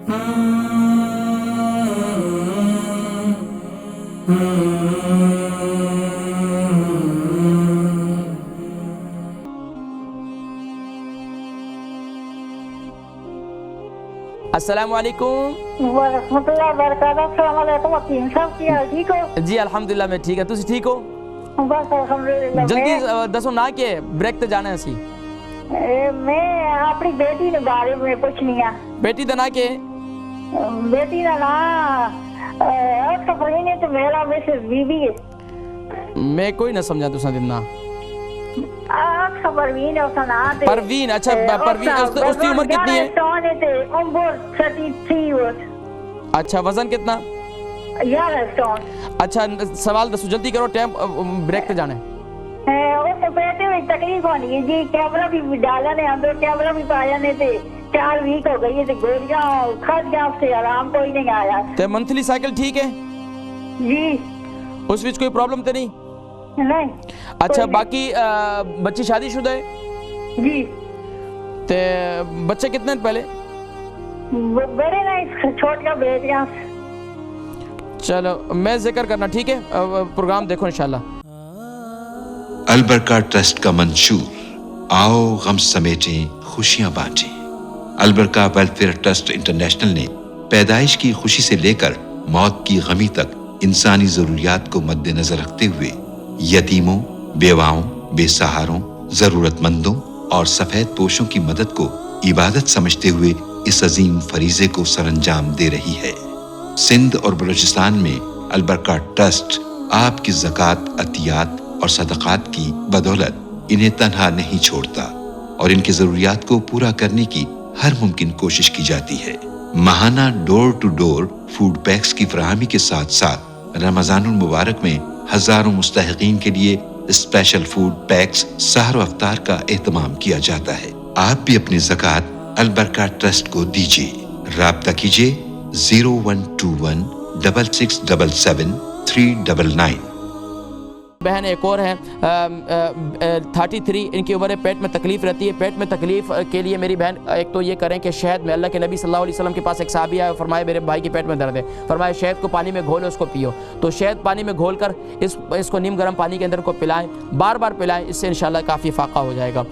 अस्सलाम वालेकुम। वरहमतुल्लाहि वबरकातुहू। अस्सलाम वालेकुम। हकीम साहब की हाल ठीक हो? जी अल्हम्दुलिल्लाह मैं ठीक है, तुसी ठीक हो? बस अल्हम्दुलिल्लाह। जल्दी दसो ना के ब्रेक ते जाना है असी। मैं अपनी बेटी के बारे में पूछनी है। बेटी दा ना के? बेटी का नाम सफरीन है तो मेरा मिसेस बीबी है। मैं कोई ना समझा तुसा दिना। परवीन है उसका नाम। परवीन, अच्छा परवीन, उसकी उम्र कितनी है? उम्र 33 वर्ष। अच्छा वजन कितना? 11 स्टोन। अच्छा सवाल दसो जल्दी करो, टाइम ब्रेक पे जाना है। उसको पेटे में तकलीफ होनी है जी, कैमरा भी डाला ने अंदर, कैमरा भी पाया ने थे 4 वीक हो गई है, गोलियां खा गया, से आराम कोई नहीं आया। ते मंथली साइकिल ठीक है जी? उस विच कोई प्रॉब्लम तो नहीं? नहीं। अच्छा बाकी बच्ची शादीशुदा है जी? ते बच्चे कितने हैं पहले? बड़े नहीं, छोटियां बेटियां। चलो मैं जिक्र करना, ठीक है? प्रोग्राम देखो इंशाल्लाह। अलबरका ट्रस्ट का मंशूर, आओ गम समेटें खुशियां बांटें। अलबरका वेलफेयर ट्रस्ट इंटरनेशनल ने पैदाइश की खुशी से लेकर मौत की गमी तक इंसानी जरूरियात को मद्देनजर रखते हुए यतीमों, बेवाओं, बेसहारों, जरूरतमंदों और सफेद पोशों की मदद को इबादत समझते हुए इस अजीम फरीजे को सरअंजाम दे रही है। सिंध और बलूचिस्तान में अलबरका ट्रस्ट आपकी ज़कात, अतियात और सदक़ात की बदौलत इन्हें तन्हा नहीं छोड़ता और इनकी ज़रूरियात को पूरा करने की हर मुमकिन कोशिश की जाती है। माहाना door to door food packs की फराहमी के साथ साथ रमज़ानुल मुबारक में हजारों मुस्तहिकीन के लिए स्पेशल फूड पैक्स सहर अफ्तार का एहतमाम किया जाता है। आप भी अपनी ज़कात अलबरका ट्रस्ट को दीजिए। राब्ता कीजिए 0121 6677 399। बहन एक और है 33, इनकी उम्र है, पेट में तकलीफ रहती है। पेट में तकलीफ के लिए मेरी बहन एक तो ये करें कि शहद में, अल्लाह के नबी सल्लल्लाहु अलैहि वसल्लम के पास एक सहाबी आया, फरमाया मेरे भाई के पेट में दर्द है, फरमाया शहद को पानी में घोलो उसको पियो। तो शहद पानी में घोल कर इसको नीम गर्म पानी के अंदर को पिलाएं, बार बार पिलाएं, इससे इंशाल्लाह काफ़ी फाका हो जाएगा।